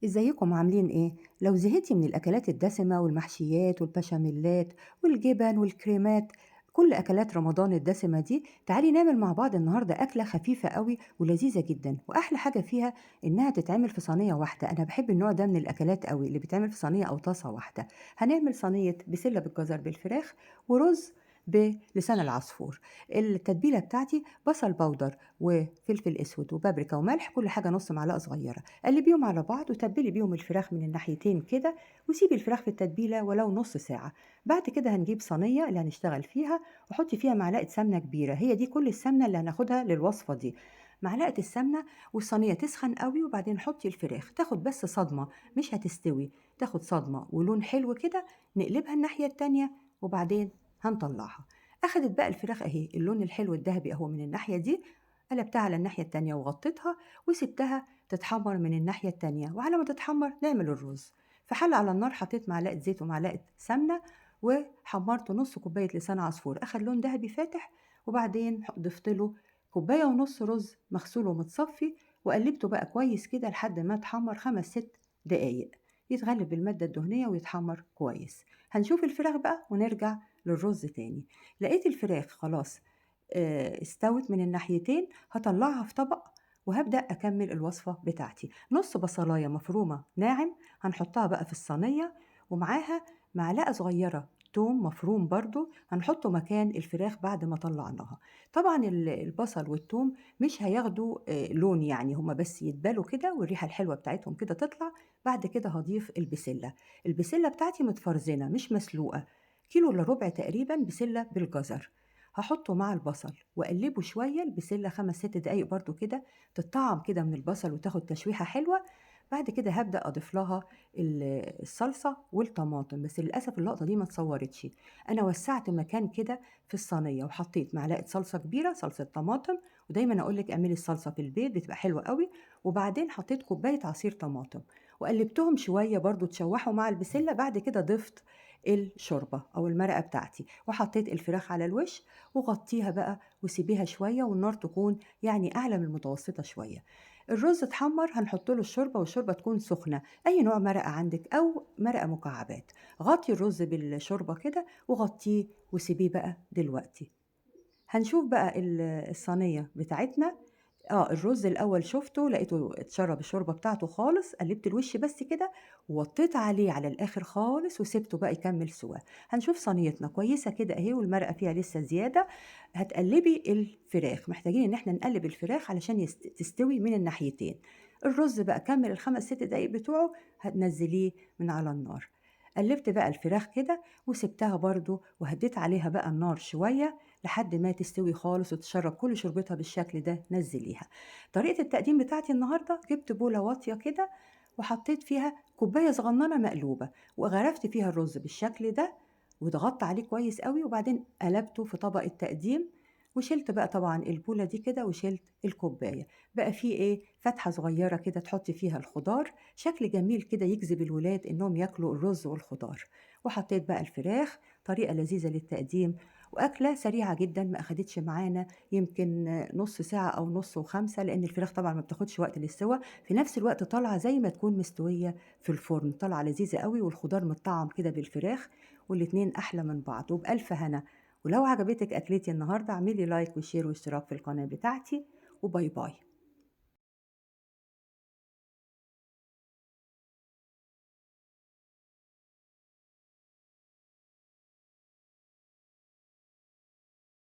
ازيكم عاملين ايه؟ لو زهقتي من الاكلات الدسمة والمحشيات والبشاميلات والجبن والكريمات، كل اكلات رمضان الدسمة دي، تعالي نعمل مع بعض النهاردة اكلة خفيفة قوي ولذيذة جدا، واحلى حاجة فيها انها تتعمل في صينية واحدة. انا بحب النوع ده من الاكلات قوي اللي بيتعمل في صينية او طاسة واحدة. هنعمل صينية بسلة بالجزر بالفراخ ورز بلسان العصفور. التتبيلة بتاعتي بصل بودر وفلفل اسود وبابريكا وملح، كل حاجة نص معلقة صغيرة. قلبيهم على بعض وتبلي بيهم الفراخ من الناحيتين كده، وسيبي الفراخ في التتبيلة ولو نص ساعة. بعد كده هنجيب صينية اللي هنشتغل فيها وحطي فيها معلقة سمنة كبيرة، هي دي كل السمنة اللي هناخدها للوصفة دي. معلقة السمنة، والصينية تسخن قوي، وبعدين حطي الفراخ تاخد بس صدمة، مش هتستوي، تاخد صدمة ولون حلو كده. نقلبها الناحية التانية وبعدين هنطلعها. أخدت بقى الفراخ أهي اللون الحلو الذهبي أهو من الناحية دي، قلبتها على الناحية التانية وغطيتها وسبتها تتحمر من الناحية التانية. وعلى ما تتحمر نعمل الرز. في حلة على النار حطيت معلقة زيت ومعلقة سمنة، وحمرت نص كوباية لسان عصفور أخد لون دهبي فاتح، وبعدين ضفت له كوباية ونص رز مغسول ومتصفي، وقلبته بقى كويس كده لحد ما اتحمر 5 6 دقايق، يتغلب بالمادة الدهنية ويتحمر كويس. هنشوف الفراخ بقى ونرجع للرز تاني. لقيت الفراخ خلاص استوت من الناحيتين، هطلعها في طبق وهبدأ أكمل الوصفة بتاعتي. نص بصلاية مفرومة ناعم هنحطها بقى في الصينية، ومعاها معلقة صغيرة توم مفروم برضو هنحطه مكان الفراخ بعد ما طلعناها. طبعا البصل والثوم مش هياخدوا لون، يعني هما بس يتبالوا كده والريحة الحلوة بتاعتهم كده تطلع. بعد كده هضيف البسلة. البسلة بتاعتي متفرزنة مش مسلوقة، كيلو الا ربع تقريبا بسلة بالجزر. هحطه مع البصل واقلبه شويه، البسله 5 6 دقايق برضو كده تتطعم كده من البصل وتاخد تشويحه حلوه. بعد كده هبدا اضيف لها الصلصه والطماطم، بس للاسف اللقطه دي ما اتصورتش. انا وسعت مكان كده في الصينيه وحطيت معلقه صلصه كبيره، صلصه طماطم، ودايما اقول لك اعملي الصلصه في البيت بتبقى حلوه قوي. وبعدين حطيت كوبايه عصير طماطم وقلبتهم شويه برضو تشوحوا مع البسله. بعد كده ضفت الشوربه او المرقه بتاعتي وحطيت الفراخ على الوش، وغطيها بقى وسيبيها شوية، والنار تكون يعني أعلى من المتوسطة شوية. الرز اتحمر هنحط له الشوربة، والشوربة تكون سخنة، أي نوع مرقة عندك أو مرقة مكعبات. غطي الرز بالشوربة كده وغطيه وسيبيه بقى دلوقتي. هنشوف بقى الصينية بتاعتنا. الرز الأول شُفته لقيته اتشرب الشوربة بتاعته خالص، قلّبت الوش بس كده ووطّيت عليه على الآخر خالص وسِبته بقى يكمّل سِواه. هنشوف صينيتنا كويسة كده أهي والمرقة فيها لسه زيادة. هتقلّبي الفراخ، محتاجين إن إحنا نقلّب الفراخ علشان تستوي من الناحيتين. الرز بقى كمّل ال5 6 دقايق بتوعه هتنزّليه من على النار. قلّبت بقى الفراخ كده وسِبتها برضه وهدّيت عليها بقى النار شوية لحد ما تستوي خالص وتشرب كل شوربتها بالشكل ده نزليها. طريقة التقديم بتاعتي النهاردة جبت بولة واطية كده وحطيت فيها كوباية صغننة مقلوبة وغرفت فيها الرز بالشكل ده وضغطت عليه كويس قوي، وبعدين قلبته في طبق التقديم وشلت بقى طبعا البولة دي كده وشلت الكوباية. بقى فيه ايه فتحة صغيرة كده تحطي فيها الخضار، شكل جميل كده يجذب الولاد انهم ياكلوا الرز والخضار. وحطيت بقى الفراخ، طريقة لذيذة للتقديم وأكلة سريعة جدًا ما أخدتش معانا يمكن نُص ساعة أو نُص و5، لإن الفراخ طبعًا ما بتاخدش وقت للسِوَى، في نفس الوقت طالعة زي ما تكون مستوية في الفرن، طالعة لذيذة أوي والخضار متطعّم كده بالفراخ، والاتنين أحلى من بعض وبألف هنا. ولو عجبتِك أكلتي النهارده اعملي لايك وشير واشتراك في القناة بتاعتي، وباي باي.